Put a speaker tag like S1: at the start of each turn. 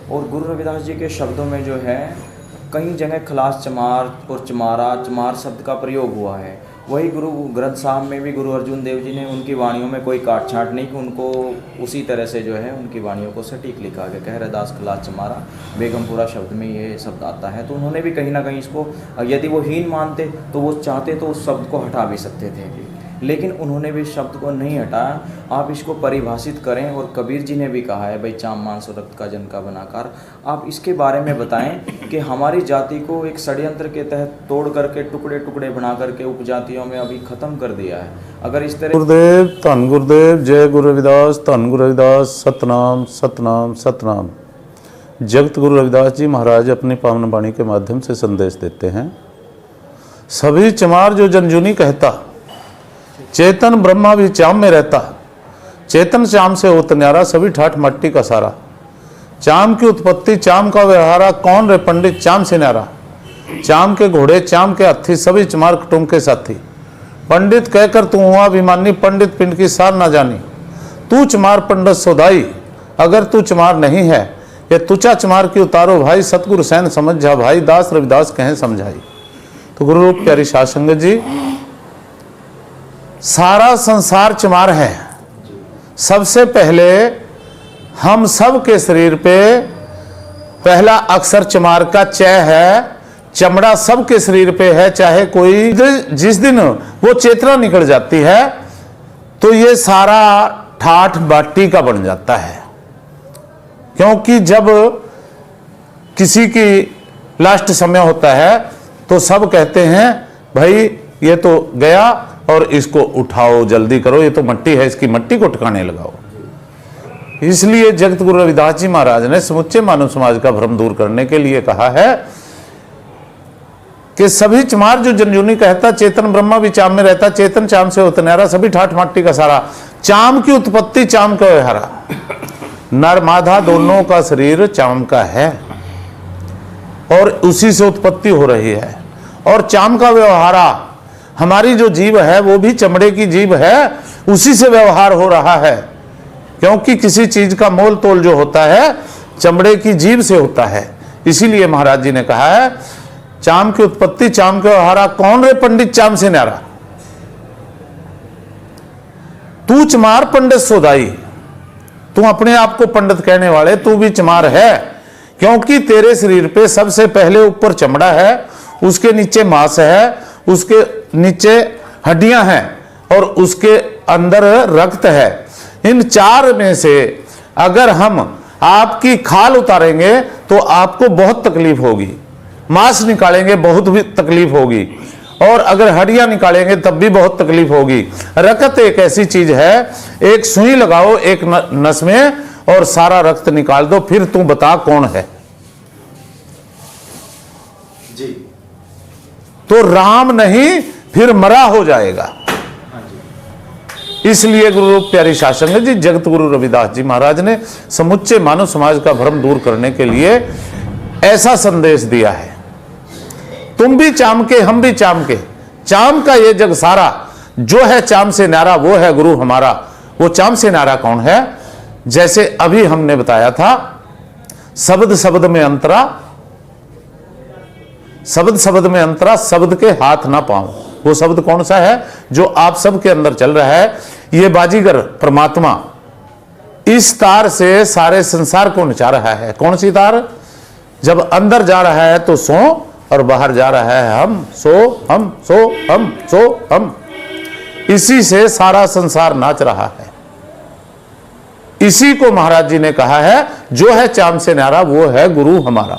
S1: और गुरु रविदास जी के शब्दों में जो है कई जगह खलास चमार और चमारा चमार शब्द का प्रयोग हुआ है। वही गुरु ग्रंथ साहब में भी गुरु अर्जुन देव जी ने उनकी वाणियों में कोई काट छाँट नहीं कि उनको उसी तरह से जो है उनकी वाणियों को सटीक लिखा गया। कह रदास खलास चमारा बेगमपुरा शब्द में ये शब्द आता है। तो उन्होंने भी कहीं ना कहीं इसको, यदि वो हीन मानते तो वो चाहते तो उस शब्द को हटा भी सकते थे, लेकिन उन्होंने भी शब्द को नहीं हटाया। आप इसको परिभाषित करें, और कबीर जी ने भी कहा है भाई चाम मांस और रक्त का जन का बनाकर। आप इसके बारे में बताएं कि हमारी जाति को एक षड्यंत्र के तहत तोड़ करके टुकड़े टुकड़े बना करके उपजातियों में अभी खत्म कर दिया है। अगर इस तरह
S2: गुरुदेव, धन गुरुदेव, जय गुरु रविदास, धन गुरु रविदास, सतनाम सतनाम सतनाम। जगत गुरु रविदास जी महाराज अपनी पावन वाणी के माध्यम से संदेश देते हैं। सभी चमार जो जनजूनी कहता, चेतन ब्रह्मा भी चाम में रहता, चेतन चाम से होत न्यारा, सभी ठाठ मट्टी का सारा। चाम की उत्पत्ति चाम का व्यवहारा, कौन रे पंडित चाम से न्यारा। चाम के घोड़े चाम के हाथी, सभी चमार कुटुंब के साथी। पंडित कहकर तू हुआ अभिमानी, पंडित पिंड की सार ना जानी। तू चमार पंडित सोधाई, अगर तू चमार नहीं है ये तुचा चमार की उतारो भाई। सतगुरु सैन समझ जा भाई, दास रविदास कहें समझाई। तो गुरु रूप प्यारी साध संगत जी, सारा संसार चमार है। सबसे पहले हम सब के शरीर पे पहला अक्षर चमार का च है। चमड़ा सब के शरीर पे है, चाहे कोई जिस दिन वो चेतना निकल जाती है तो ये सारा ठाठ बाटी का बन जाता है। क्योंकि जब किसी की लास्ट समय होता है तो सब कहते हैं भाई ये तो गया और इसको उठाओ, जल्दी करो, ये तो मट्टी है, इसकी मट्टी को ठिकाने लगाओ। इसलिए जगत गुरु रविदास जी महाराज ने समुच्चे मानव समाज का भ्रम दूर करने के लिए कहा है कि सभी चमार जो जनजूनी कहता, चेतन ब्रह्मा भी चाम में रहता, चेतन चाम से होता न्यारा, सभी ठाठ मट्टी का सारा। चाम की उत्पत्ति चाम का व्यवहारा, नर मादा दोनों का शरीर चाम का है और उसी से उत्पत्ति हो रही है। और चाम का व्यवहारा, हमारी जो जीव है वो भी चमड़े की जीव है, उसी से व्यवहार हो रहा है। क्योंकि किसी चीज का मोल तोल जो होता है चमड़े की जीव से होता है। इसीलिए महाराज जी ने कहा है चाम की उत्पत्ति चाम के व्यवहारा, कौन रे पंडित चाम से न्यारा। तू चमार पंडित सोदाई, तू अपने आप को पंडित कहने वाले तू भी चमार है। क्योंकि तेरे शरीर पे सबसे पहले ऊपर चमड़ा है, उसके नीचे मांस है, उसके नीचे हड्डियां हैं और उसके अंदर रक्त है। इन चार में से अगर हम आपकी खाल उतारेंगे तो आपको बहुत तकलीफ होगी, मांस निकालेंगे बहुत भी तकलीफ होगी, और अगर हड्डियां निकालेंगे तब भी बहुत तकलीफ होगी। रक्त एक ऐसी चीज है, एक सुई लगाओ एक नस में और सारा रक्त निकाल दो, फिर तू बता कौन है
S1: जी।
S2: तो राम नहीं फिर मरा हो जाएगा। इसलिए गुरु रूप प्यारी साध संगत जी, जगत गुरु रविदास जी महाराज ने समुच्चे मानव समाज का भ्रम दूर करने के लिए ऐसा संदेश दिया है। तुम भी चाम के, हम भी चाम के, चाम का ये जग सारा जो है चाम से न्यारा वो है गुरु हमारा। वो चाम से न्यारा कौन है? जैसे अभी हमने बताया था, शब्द शब्द में अंतरा, शब्द शब्द में अंतरा, शब्द के हाथ ना पाऊं। वो शब्द कौन सा है? जो आप सब के अंदर चल रहा है। ये बाजीगर परमात्मा इस तार से सारे संसार को नचा रहा है। कौन सी तार? जब अंदर जा रहा है तो सो और बाहर जा रहा है हम सो, हम सो, हम सो, हम। इसी से सारा संसार नाच रहा है। इसी को महाराज जी ने कहा है जो है चाम से न्यारा वो है गुरु हमारा।